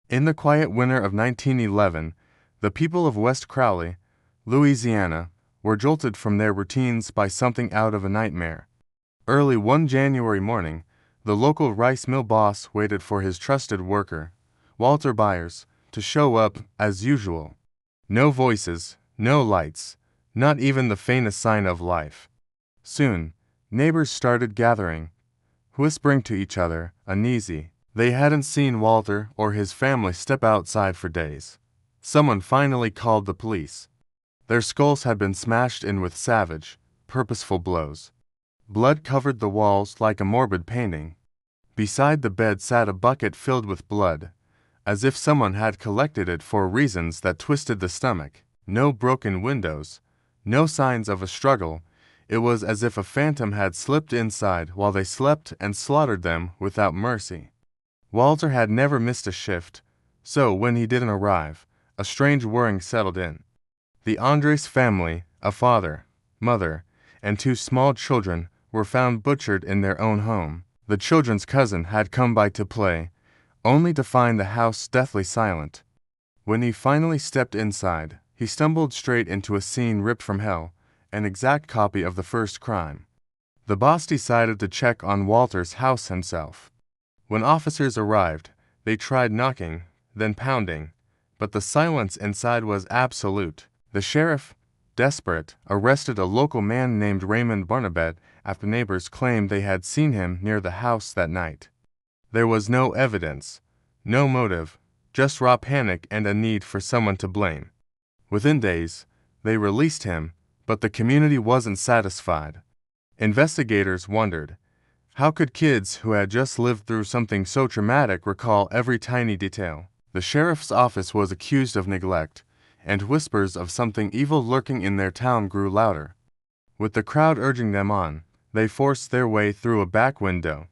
In the quiet winter of 1911, the people of West Crowley, Louisiana, were jolted from their routines by something out of a nightmare. Early one January morning, the local rice mill boss waited for his trusted worker, Walter Byers, to show up as usual. No voices, no lights, not even the faintest sign of life. Soon, neighbors started gathering, whispering to each other, uneasy. They hadn't seen Walter or his family step outside for days. Someone finally called the police. Their skulls had been smashed in with savage, purposeful blows. Blood covered the walls like a morbid painting. Beside the bed sat a bucket filled with blood, as if someone had collected it for reasons that twisted the stomach. No broken windows, no signs of a struggle. It was as if a phantom had slipped inside while they slept and slaughtered them without mercy. Walter had never missed a shift, so when he didn't arrive, a strange worrying settled in. The Andres family, a father, mother, and two small children, were found butchered in their own home. The children's cousin had come by to play, only to find the house deathly silent. When he finally stepped inside, he stumbled straight into a scene ripped from hell, an exact copy of the first crime. The boss decided to check on Walter's house himself. When officers arrived, they tried knocking, then pounding, but the silence inside was absolute. The sheriff, desperate, arrested a local man named Raymond Barnabet after neighbors claimed they had seen him near the house that night. There was no evidence, no motive, just raw panic and a need for someone to blame. Within days, they released him, but the community wasn't satisfied. Investigators wondered, how could kids who had just lived through something so traumatic recall every tiny detail? The sheriff's office was accused of neglect, and whispers of something evil lurking in their town grew louder. With the crowd urging them on, they forced their way through a back window.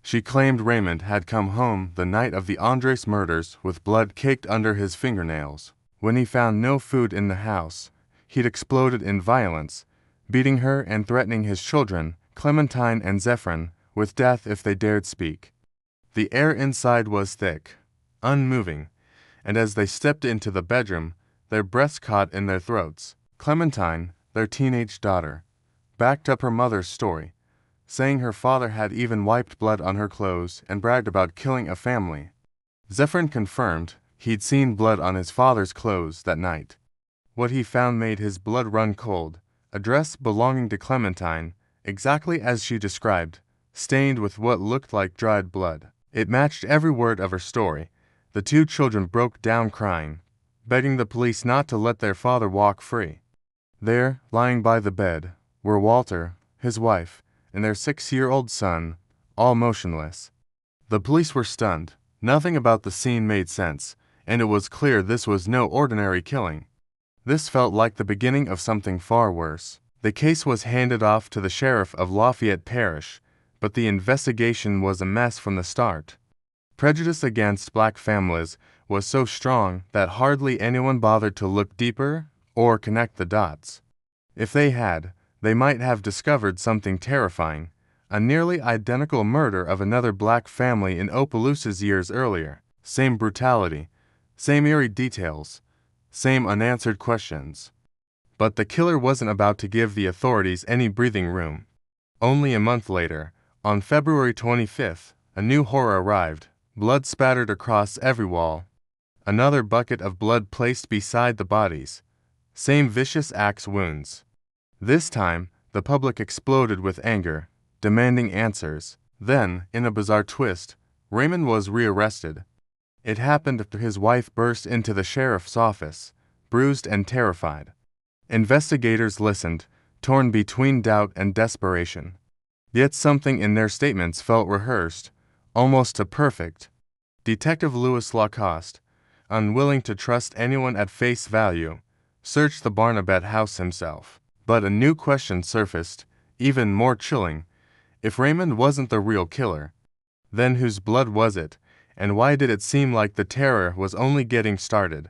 She claimed Raymond had come home the night of the Andres murders with blood caked under his fingernails. When he found no food in the house, he'd exploded in violence, beating her and threatening his children, Clementine and Zephyrin, with death if they dared speak. The air inside was thick, unmoving, and as they stepped into the bedroom, their breaths caught in their throats. Clementine, their teenage daughter, backed up her mother's story, saying her father had even wiped blood on her clothes and bragged about killing a family. Zephyrin confirmed he'd seen blood on his father's clothes that night. What he found made his blood run cold. A dress belonging to Clementine, exactly as she described, stained with what looked like dried blood. It matched every word of her story. The two children broke down crying, begging the police not to let their father walk free. There, lying by the bed, were Walter, his wife, and their 6-year-old son, all motionless. The police were stunned. Nothing about the scene made sense, and it was clear this was no ordinary killing. This felt like the beginning of something far worse. The case was handed off to the sheriff of Lafayette Parish, but the investigation was a mess from the start. Prejudice against black families was so strong that hardly anyone bothered to look deeper or connect the dots. If they had, they might have discovered something terrifying, a nearly identical murder of another black family in Opelousas years earlier. Same brutality, same eerie details, same unanswered questions. But the killer wasn't about to give the authorities any breathing room. Only a month later, on February 25th, a new horror arrived. Blood spattered across every wall. Another bucket of blood placed beside the bodies. Same vicious axe wounds. This time, the public exploded with anger, demanding answers. Then, in a bizarre twist, Raymond was rearrested. It happened after his wife burst into the sheriff's office, bruised and terrified. Investigators listened, torn between doubt and desperation. Yet something in their statements felt rehearsed, almost to perfect. Detective Louis Lacoste, unwilling to trust anyone at face value, searched the Barnabet house himself. But a new question surfaced, even more chilling. If Raymond wasn't the real killer, then whose blood was it, and why did it seem like the terror was only getting started?